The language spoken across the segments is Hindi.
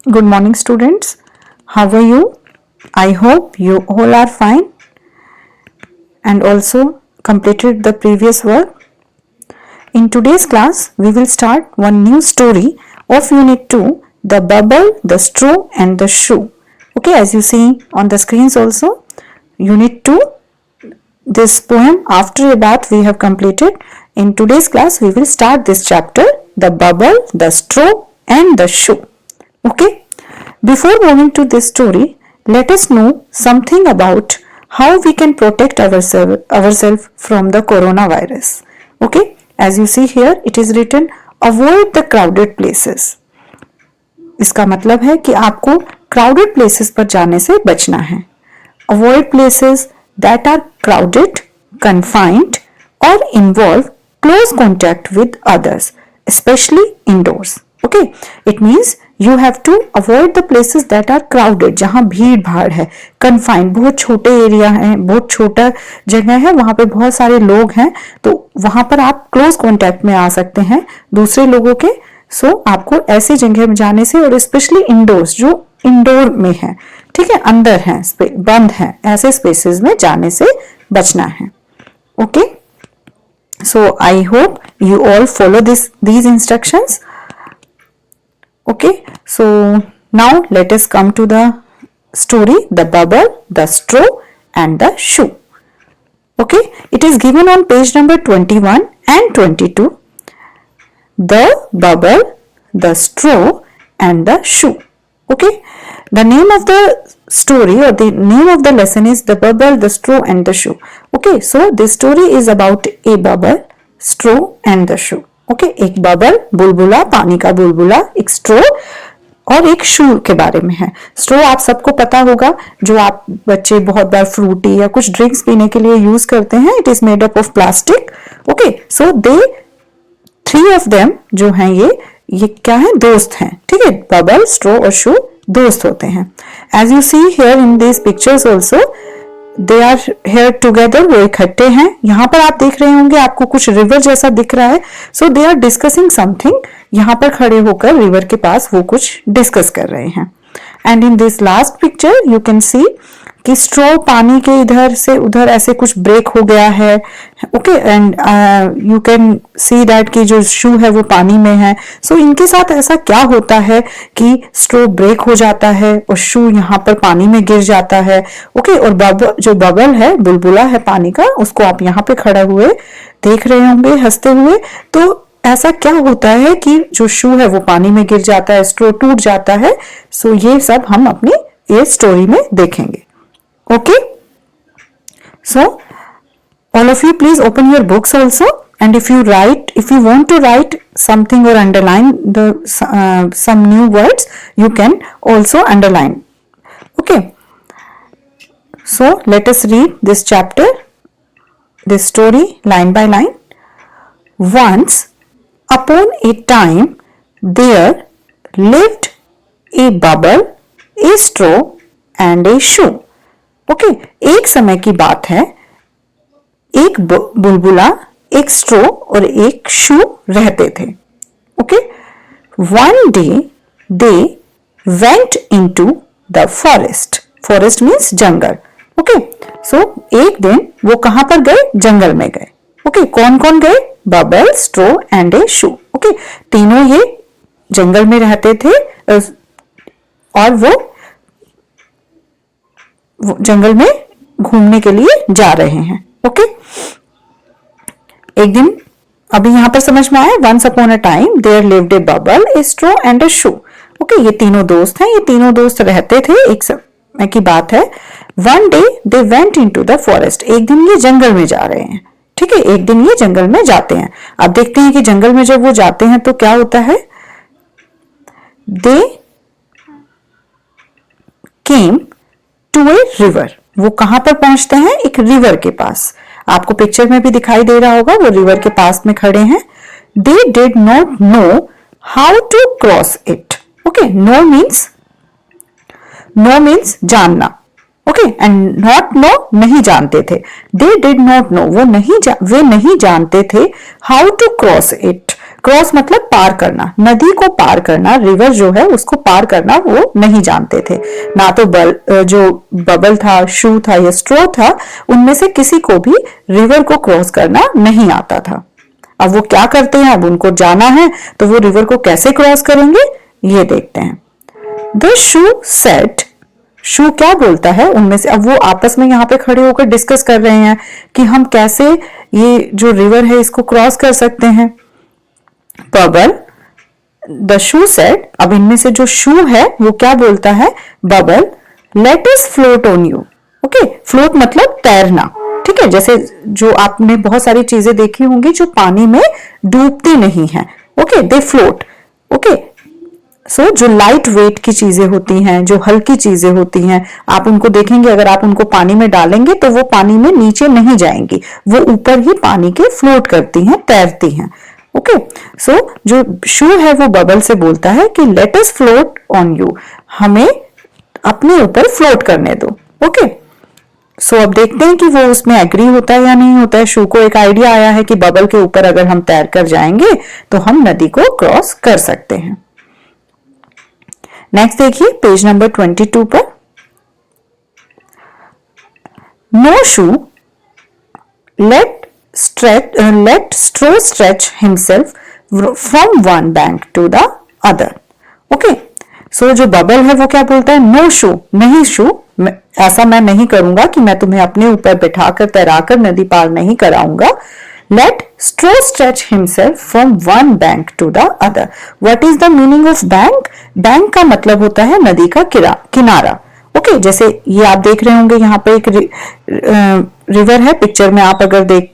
Good morning, students. How are you? I hope you all are fine and also completed the previous work. In today's class, we will start one new story of Unit 2, The Bubble, the Straw and the Shoe. Okay, as you see on the screens also, Unit 2, this poem After a Bath we have completed. In today's class, we will start this chapter, The Bubble, the Straw and the Shoe. Okay, before moving to this story, let us know something about how we can protect ourselves from the coronavirus. Okay, as you see here, it is written, avoid the crowded places. इसका मतलब है कि आपको crowded places पर जाने से बचना है. Avoid places that are crowded, confined or involve close contact with others, especially indoors. Okay, it means you have to avoid the places that are crowded, जहाँ भीड़ भाड़ है, confined बहुत छोटे एरिया है, बहुत छोटा जगह है, वहाँ पे बहुत सारे लोग हैं, तो वहाँ पर आप क्लोज कॉन्टैक्ट में आ सकते हैं दूसरे लोगों के. सो आपको ऐसी जगह में जाने से, और स्पेशली इंडोर्स, जो इंडोर में है, ठीक है, अंदर है, बंद है, ऐसे स्पेसेस में जाने से बचना है. Okay, so I hope you all follow these instructions. Okay, so now let us come to the story, The Bubble, the Straw and the Shoe. Okay, it is given on page number 21 and 22. The Bubble, the Straw and the Shoe. Okay, the name of the story or the name of the lesson is The Bubble, the Straw and the Shoe. Okay, so this story is about a bubble, straw and the shoe. Okay, एक बबल, बुलबुला, पानी का बुलबुला, एक स्ट्रो और एक शू के बारे में है. स्ट्रो आप सबको पता होगा, जो आप बच्चे बहुत बार फ्रूटी या कुछ ड्रिंक्स पीने के लिए यूज करते हैं. It is made up of plastic. Okay, so they 3 of them जो हैं ये क्या है, दोस्त हैं. ठीक है, बबल, स्ट्रो और शू दोस्त होते हैं. As you see here in this pictures also, they are here together, वो इकट्ठे हैं. यहाँ पर आप देख रहे होंगे, आपको कुछ रिवर जैसा दिख रहा है. सो दे आर डिस्कसिंग समथिंग. यहाँ पर खड़े होकर रिवर के पास वो कुछ डिस्कस कर रहे हैं. And in this last picture you can see कि स्ट्रो पानी के इधर से उधर ऐसे कुछ ब्रेक हो गया है. Okay, and you can see that कि जो शू है वो पानी में है. सो इनके साथ ऐसा क्या होता है कि स्ट्रो ब्रेक हो जाता है और शू यहाँ पर पानी में गिर जाता है. ओके, और जो बबल है, बुलबुला है पानी का, उसको आप यहाँ पे खड़े हुए देख रहे होंगे हंसते हुए. तो ऐसा क्या होता है कि जो शू है वो पानी में गिर जाता है, स्ट्रो टूट जाता है. सो ये सब हम अपनी ये स्टोरी में देखेंगे. Okay, so all of you please open your books also, and if you want to write something or underline some new words, you can also underline. Okay, so let us read this chapter, this story line by line. Once upon a time there lived a bubble, a straw and a shoe. Okay, एक समय की बात है, एक बुलबुला, एक स्ट्रो और एक शू रहते थे. Okay, one day they went into the forest. Forest means जंगल. ओके, सो एक दिन वो कहां पर गए, जंगल में गए. ओके, कौन कौन गए, bubble, straw and a shoe. Okay, तीनों ये जंगल में रहते थे और वो जंगल में घूमने के लिए जा रहे हैं. ओके, एक दिन, अभी यहां पर समझ में आया, once upon a time there lived a bubble, a straw and a shoe. Okay, ये तीनों दोस्त हैं, ये तीनों दोस्त रहते थे, एक समय की बात है. One day they went into the forest. एक दिन ये जंगल में जा रहे हैं. ठीक है, एक दिन ये जंगल में जाते हैं. अब देखते हैं कि जंगल में जब वो जाते हैं तो क्या होता है. दे केम टू ए रिवर. वो कहां पर पहुंचते हैं, एक रिवर के पास. आपको पिक्चर में भी दिखाई दे रहा होगा, वो रिवर के पास में खड़े हैं. They did not know how to cross it. Okay, know means जानना. ओके, एंड नॉट नो नहीं जानते थे, दे डिड नॉट नो वे नहीं जानते थे how to cross it. Cross मतलब पार करना, नदी को पार करना, रिवर जो है उसको पार करना वो नहीं जानते थे। ना तो जो बबल था, शू था या स्ट्रो था, उनमें से किसी को भी रिवर को क्रॉस करना नहीं आता था। अब वो क्या करते हैं, अब उनको जाना है तो वो रिवर को कैसे क्रॉस करेंगे ये देखते हैं। द शू सेड, शू क्या बोलता है उनमें से, अब वो आपस में यहाँ पे खड़े होकर डिस्कस कर रहे हैं कि हम कैसे ये जो रिवर है इसको क्रॉस कर सकते हैं। बबल, द शू सेड, अब इनमें से जो शू है वो क्या बोलता है, bubble, let us float on you. Okay, float मतलब तैरना, ठीक है, जैसे जो आपने बहुत सारी चीजें देखी होंगी जो पानी में डूबती नहीं है। ओके, दे फ्लोट। ओके, सो जो लाइट वेट की चीजें होती हैं, जो हल्की चीजें होती हैं, आप उनको देखेंगे, अगर आप उनको पानी में डालेंगे तो वो पानी में नीचे नहीं जाएंगी, वो ऊपर ही पानी के फ्लोट करती हैं, तैरती हैं। ओके, सो जो शू है वो बबल से बोलता है कि let us float on you, हमें अपने ऊपर फ्लोट करने दो। ओके, सो अब देखते हैं कि वो उसमें एग्री होता है या नहीं होता है। शू को एक आइडिया आया है कि बबल के ऊपर अगर हम तैर कर जाएंगे तो हम नदी को क्रॉस कर सकते हैं। नेक्स्ट देखिए पेज नंबर 22 पर, no shoe let straw stretch himself from one bank to the other. Okay, so जो बबल है वो क्या बोलता है, नो शू, नहीं शू, ऐसा मैं नहीं करूंगा कि मैं तुम्हें अपने ऊपर बिठाकर तैराकर नदी पार नहीं कराऊंगा। Let straw stretch himself from one bank to the other. What is the meaning of bank? Bank का मतलब होता है नदी का किनारा। ओके, जैसे ये आप देख रहे होंगे यहाँ पे एक रिवर है, पिक्चर में आप अगर देख,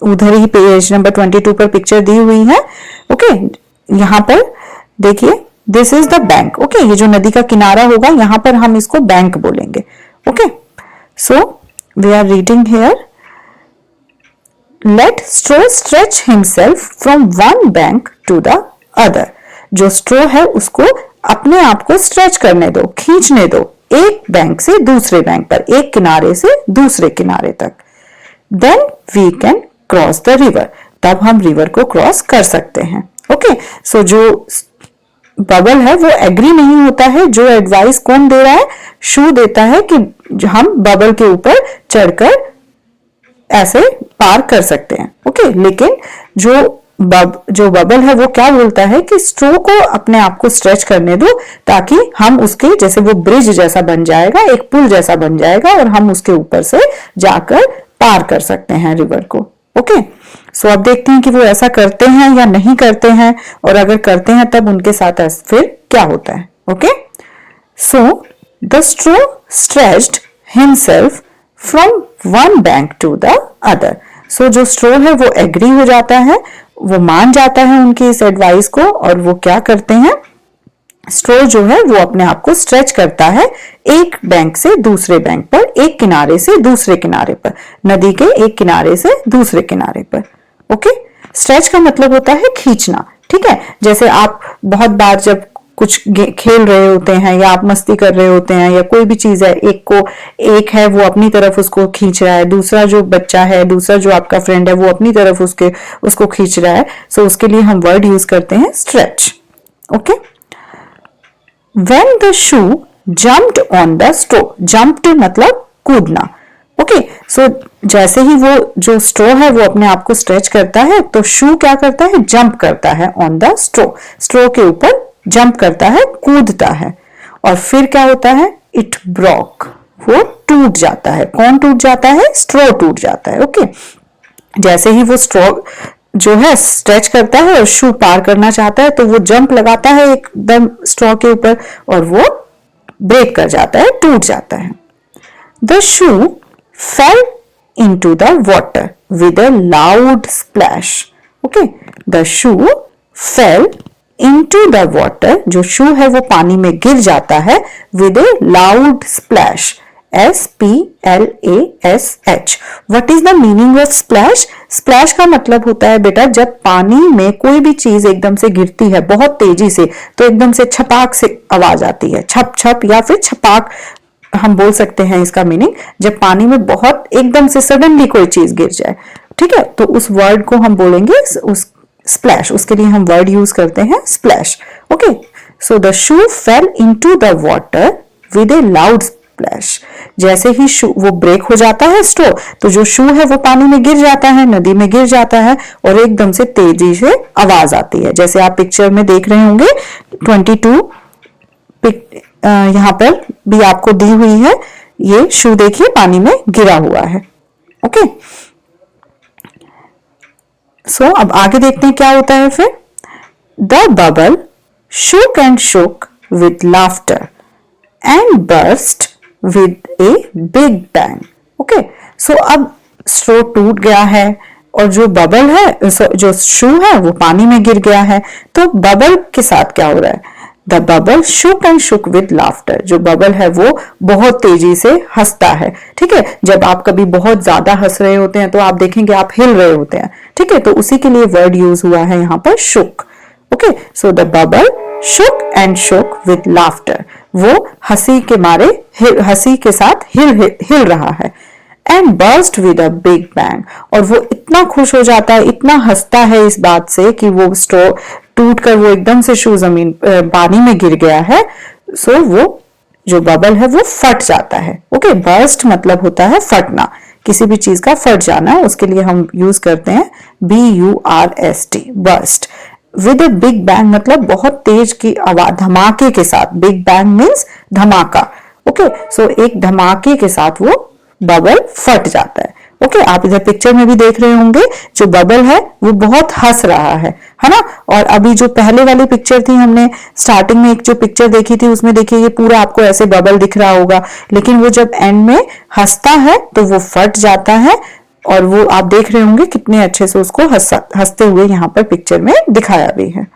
उधर ही पेज नंबर 22 पर पिक्चर दी हुई है। ओके, यहाँ पर देखिए, this is the bank. Okay, ये जो नदी का किनारा होगा यहाँ पर हम इसको बैंक बोलेंगे। Okay, so we are reading here, let straw stretch himself from one bank to the other. जो स्ट्रो है उसको अपने आप को स्ट्रेच करने दो, खींचने दो, एक बैंक से दूसरे बैंक पर, एक किनारे से दूसरे किनारे तक। Then we can cross the river, तब हम रिवर को क्रॉस कर सकते हैं। ओके, सो जो बबल है वो एग्री नहीं होता है। जो एडवाइस कौन दे रहा है, शू देता है कि हम बबल के ऊपर चढ़कर ऐसे पार कर सकते हैं। ओके, लेकिन जो बबल है वो क्या बोलता है कि स्ट्रो को अपने आप को स्ट्रेच करने दो, ताकि हम उसके जैसे वो ब्रिज जैसा बन जाएगा, एक पुल जैसा बन जाएगा और हम उसके ऊपर से जाकर पार कर सकते हैं रिवर को। ओके, सो अब देखते हैं कि वो ऐसा करते हैं या नहीं करते हैं, और अगर करते हैं तब उनके साथ फिर क्या होता है। Okay, so the straw stretched himself from one bank to the other. So जो स्ट्रो है वो एग्री हो जाता है, वो मान जाता है उनकी इस एडवाइस को, और वो क्या करते हैं, स्ट्रो जो है वो अपने आप को स्ट्रेच करता है एक बैंक से दूसरे बैंक पर, एक किनारे से दूसरे किनारे पर, नदी के एक किनारे से दूसरे किनारे पर। ओके, स्ट्रेच का मतलब होता है खींचना। ठीक है, जैसे आप बहुत बार जब कुछ खेल रहे होते हैं या आप मस्ती कर रहे होते हैं या कोई भी चीज है, एक है वो अपनी तरफ उसको खींच रहा है, दूसरा जो बच्चा है, दूसरा जो आपका फ्रेंड है वो अपनी तरफ उसको खींच रहा है, सो उसके लिए हम वर्ड यूज करते हैं stretch. Okay, when the shoe jumped on the straw, jumped मतलब कूदना। ओके, सो जैसे ही वो जो स्ट्रो है वो अपने आप को स्ट्रेच करता है, तो शू क्या करता है, जंप करता है ऑन द स्ट्रो, स्ट्रो के ऊपर जंप करता है, कूदता है, और फिर क्या होता है, इट ब्रोक, वो टूट जाता है। कौन टूट जाता है, स्ट्रो टूट जाता है। ओके, जैसे ही वो स्ट्रो जो है स्ट्रेच करता है और शू पार करना चाहता है, तो वो जंप लगाता है एकदम स्ट्रॉ के ऊपर और वो ब्रेक कर जाता है, टूट जाता है। The shoe fail into the water with a loud splash. Okay, the shoe fail into the water, जो शू है वो पानी में गिर जाता है, with A loud splash, SPLASH। What is the meaning of splash? Splash का मतलब होता है बेटा, जब पानी में कोई भी चीज एकदम से गिरती है बहुत तेजी से, तो एकदम से छपाक से आवाज आती है, छप छप या फिर छपाक हम बोल सकते हैं इसका मीनिंग, जब पानी में बहुत एकदम से सडनली कोई चीज गिर जाए, ठीक है, तो उस वर्ड को हम बोलेंगे उस स्प्लैश, उसके लिए हम वर्ड यूज करते हैं splash. Okay, so the shoe fail into the water with A loud splash. जैसे ही शू वो ब्रेक हो जाता है स्ट्रो, तो जो शू है वो पानी में गिर जाता है, नदी में गिर जाता है, और एकदम से तेजी से आवाज आती है, जैसे आप पिक्चर में देख रहे होंगे 22 यहां पर भी आपको दी हुई है, ये शू देखिए पानी में गिरा हुआ है। ओके, सो अब आगे देखते हैं क्या होता है फिर। The bubble shook and shook with laughter and burst with a big bang. Okay, so अब स्ट्रो टूट गया है और जो बबल है, जो शू है वो पानी में गिर गया है, तो बबल के साथ क्या हो रहा है, the bubble shook and shook with laughter। जो बबल है वो बहुत तेजी से हंसता है, ठीक है, जब आप कभी बहुत ज्यादा हंस रहे होते हैं तो आप देखेंगे आप हिल रहे होते हैं, ठीक है, तो उसी के लिए वर्ड यूज हुआ है यहाँ पर shook। Okay, so the bubble shook and shook with laughter। वो हंसी के मारे हंसी के साथ हिल रहा है। And burst with a big bang। और वो इतना खुश हो जाता है, इतना हंसता है इस बात से कि वो स्ट्रो टूट कर वो एकदम से शू जमीन पानी में गिर गया है, सो वो जो बबल है वो फट जाता है। ओके, बर्स्ट मतलब होता है फटना, किसी भी चीज का फट जाना, उसके लिए हम यूज करते हैं BURST, burst. With a big bang मतलब बहुत तेज की आवाज, धमाके के साथ, बिग बैंग मीन्स धमाका। ओके, सो एक धमाके के साथ वो बबल फट जाता है। ओके, आप इधर पिक्चर में भी देख रहे होंगे जो बबल है वो बहुत हंस रहा है ना। और अभी जो पहले वाली पिक्चर थी, हमने स्टार्टिंग में एक जो पिक्चर देखी थी उसमें देखिए ये पूरा आपको ऐसे बबल दिख रहा होगा, लेकिन वो जब एंड में हंसता है तो वो फट जाता है, और वो आप देख रहे होंगे कितने अच्छे से उसको हंसते हुए यहाँ पर पिक्चर में दिखाया भी है।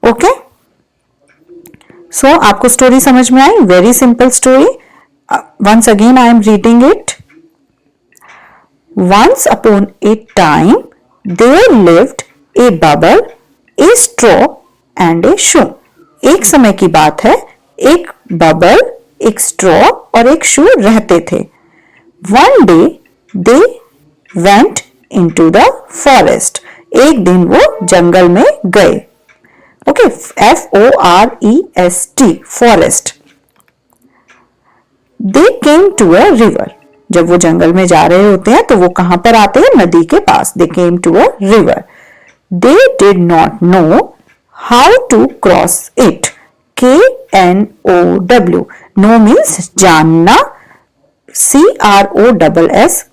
ओके, सो आपको स्टोरी समझ में आई, very simple story. Once again I am reading it. Once upon a time there lived a bubble, a straw and a shoe। एक समय की बात है, एक बबल, एक स्ट्रॉ और एक शू रहते थे। One day they went into the forest। एक दिन वो जंगल में गए। Okay, FOREST, forest। They came to a river। जब वो जंगल में जा रहे होते हैं तो वो कहां पर आते हैं, नदी के पास। They came to a river। They did not know how to cross it। KNOW, know means जानना, CROSS,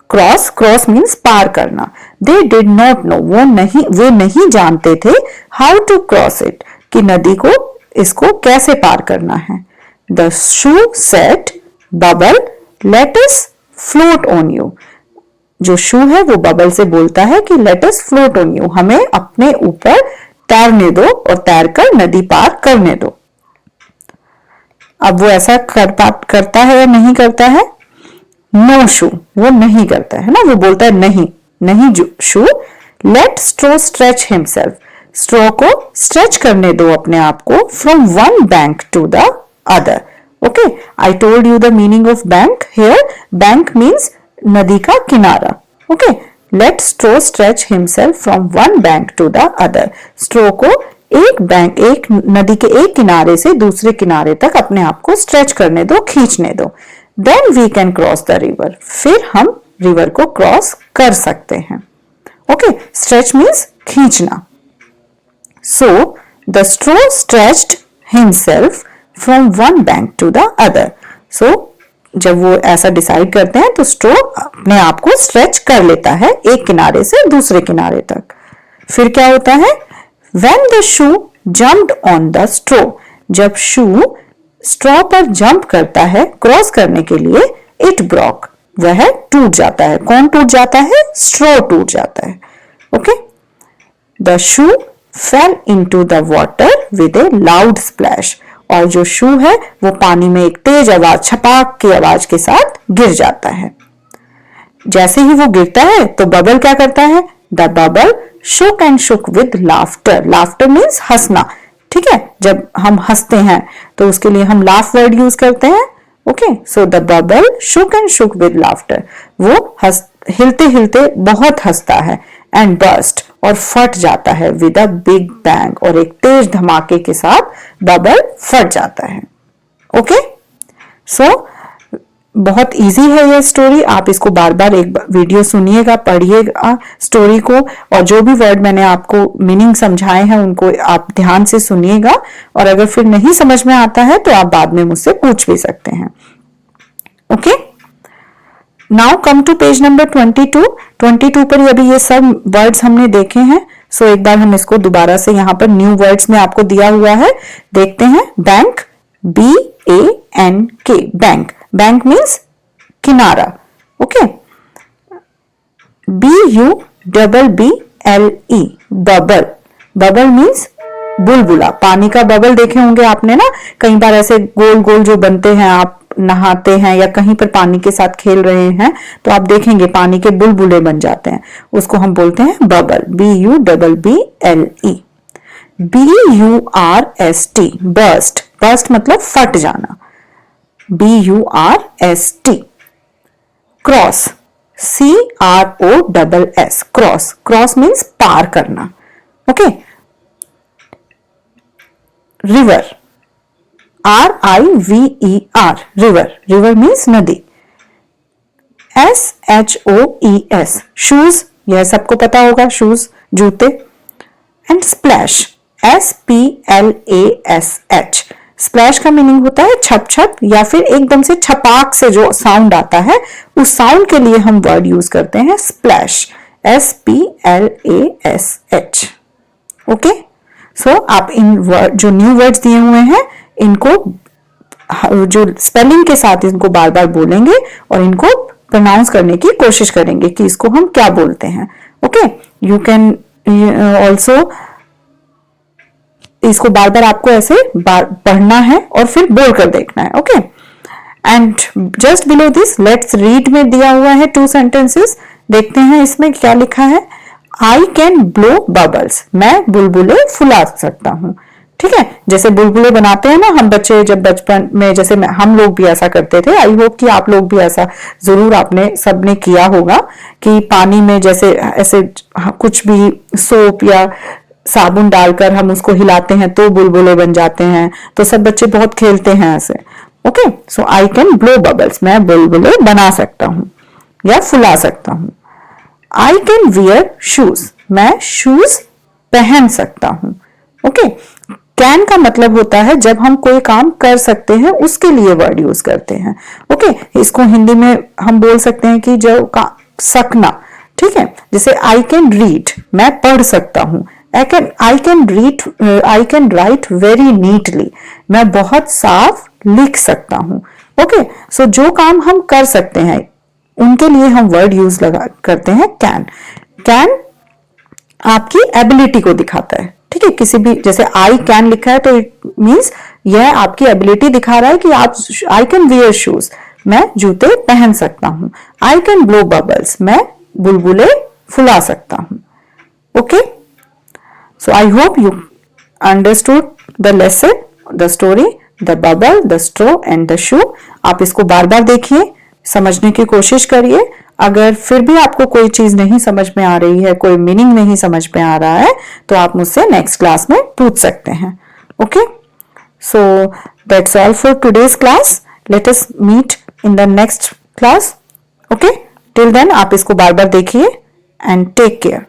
क्रॉस, क्रॉस मीन्स पार करना। They did not know, वो नहीं जानते थे, how to cross it, कि नदी को इसको कैसे पार करना है। The shoe said, Bubble, let us float on you। जो शू है वो बबल से बोलता है कि let us float on you, हमें अपने ऊपर तैरने दो और तैरकर नदी पार करने दो। अब वो ऐसा करता है या नहीं करता है? नो शू, वो नहीं करता है ना, वो बोलता है नहीं shoe. Let straw stretch himself, straw को स्ट्रेच करने दो अपने आप को, from one bank to the other. Okay, I told you the meaning of bank here. Bank means नदी का किनारा। Okay, let straw stretch himself from one bank to the other. Straw को एक नदी के एक किनारे से दूसरे किनारे तक अपने आप को स्ट्रेच करने दो, खींचने दो। Then we can cross the river, फिर हम रिवर को क्रॉस कर सकते हैं। ओके, स्ट्रेच मीन्स खींचना। So the straw stretched himself from one bank to the other. So जब वो ऐसा डिसाइड करते हैं तो स्ट्रो अपने आप को स्ट्रेच कर लेता है एक किनारे से दूसरे किनारे तक। फिर क्या होता है? When the shoe jumped on the straw, जब शू स्ट्रॉ पर जंप करता है क्रॉस करने के लिए, it broke, वह टूट जाता है। कौन टूट जाता है? स्ट्रॉ टूट जाता है। Okay, the shoe fell into the water with a loud splash, और जो शू है वो पानी में एक तेज आवाज, छपाक की आवाज के साथ गिर जाता है। जैसे ही वो गिरता है तो बबल क्या करता है? The bubble shook and shook with laughter। laughter means हंसना। ठीक है, जब हम हंसते हैं तो उसके लिए हम laugh वर्ड यूज करते हैं। Okay, so the bubble shook and shook with laughter, वो हिलते हिलते बहुत हंसता है, एंड बर्स्ट, और फट जाता है, विद अ बिग बैंग, और एक तेज धमाके के साथ बबल फट जाता है। ओके, सो बहुत इजी है ये स्टोरी, आप इसको बार बार एक वीडियो सुनिएगा, पढ़िएगा स्टोरी को, और जो भी वर्ड मैंने आपको मीनिंग समझाए हैं उनको आप ध्यान से सुनिएगा, और अगर फिर नहीं समझ में आता है तो आप बाद में मुझसे पूछ भी सकते हैं। Okay, now come to page number 22 पर अभी ये सब वर्ड्स हमने देखे हैं। सो एक बार हम इसको दोबारा से यहाँ पर न्यू वर्ड्स में आपको दिया हुआ है, देखते हैं। Bank, BANK, bank, bank means किनारा। Okay, BUBBLE, bubble, bubble means बुलबुला। पानी का बबल देखे होंगे आपने ना, कई बार ऐसे गोल गोल जो बनते हैं, आप नहाते हैं या कहीं पर पानी के साथ खेल रहे हैं तो आप देखेंगे पानी के बुलबुले बन जाते हैं, उसको हम बोलते हैं bubble, BUBBLE। BURST, burst, burst मतलब फट जाना, BURST। Cross, CROSS, cross, cross means पार करना। Okay, river, RIVER, river, river means नदी। SHOES, शूज, यह सबको पता होगा, शूज, जूते। एंड स्प्लैश, SPLASH, स्प्लैश का मीनिंग होता है छप छप, या फिर एकदम से छपाक से जो साउंड आता है, उस साउंड के लिए हम वर्ड यूज करते हैं स्प्लैश, SPLASH। ओके, सो आप इन वर्ड, जो न्यू वर्ड्स दिए हुए हैं, इनको जो स्पेलिंग के साथ इनको बार बार बोलेंगे और इनको प्रोनाउंस करने की कोशिश करेंगे कि इसको हम क्या बोलते हैं। ओके, यू कैन ऑल्सो इसको बार बार आपको ऐसे पढ़ना है और फिर बोल कर देखना है। Okay, and just below this let's read में दिया हुआ है 2 सेंटेंसेस, देखते हैं इसमें क्या लिखा है। आई कैन ब्लो बबल्स, मैं बुलबुले फुला सकता हूं। ठीक है, जैसे बुलबुले बनाते हैं ना हम बच्चे, जब बचपन में, जैसे हम लोग भी ऐसा करते थे। आई होप कि आप लोग भी ऐसा जरूर आपने सबने किया होगा कि पानी में जैसे ऐसे कुछ भी सोप या साबुन डालकर हम उसको हिलाते हैं तो बुलबुले बन जाते हैं, तो सब बच्चे बहुत खेलते हैं ऐसे। Okay, so I can blow bubbles, मैं बुलबुले बना सकता हूं या फुला सकता हूं। आई कैन वियर शूज, मैं शूज पहन सकता हूं। ओके, कैन का मतलब होता है जब हम कोई काम कर सकते हैं उसके लिए वर्ड यूज करते हैं। ओके, इसको हिंदी में हम बोल सकते हैं कि जो का सकना। ठीक है, जैसे आई कैन रीड, मैं पढ़ सकता हूं। I can write very neatly, मैं बहुत साफ लिख सकता हूं। ओके, सो जो काम हम कर सकते हैं उनके लिए हम वर्ड यूज करते हैं कैन। कैन आपकी एबिलिटी को दिखाता है। ठीक है, किसी भी, जैसे आई कैन लिखा है तो इट मीन्स यह आपकी एबिलिटी दिखा रहा है कि आप, आई कैन वियर शूज, मैं जूते पहन सकता हूं। आई कैन ब्लो बबल्स, मैं बुलबुले फुला सकता हूं। Okay, so I hope you understood the lesson, the story, the bubble, the straw and the shoe। आप इसको बार बार देखिए, समझने की कोशिश करिए। अगर फिर भी आपको कोई चीज नहीं समझ में आ रही है, कोई मीनिंग नहीं समझ में आ रहा है, तो आप मुझसे नेक्स्ट क्लास में पूछ सकते हैं। Okay, so that's all for today's class, let us meet in the next class. Okay, till then आप इसको बार बार देखिए एंड टेक केयर।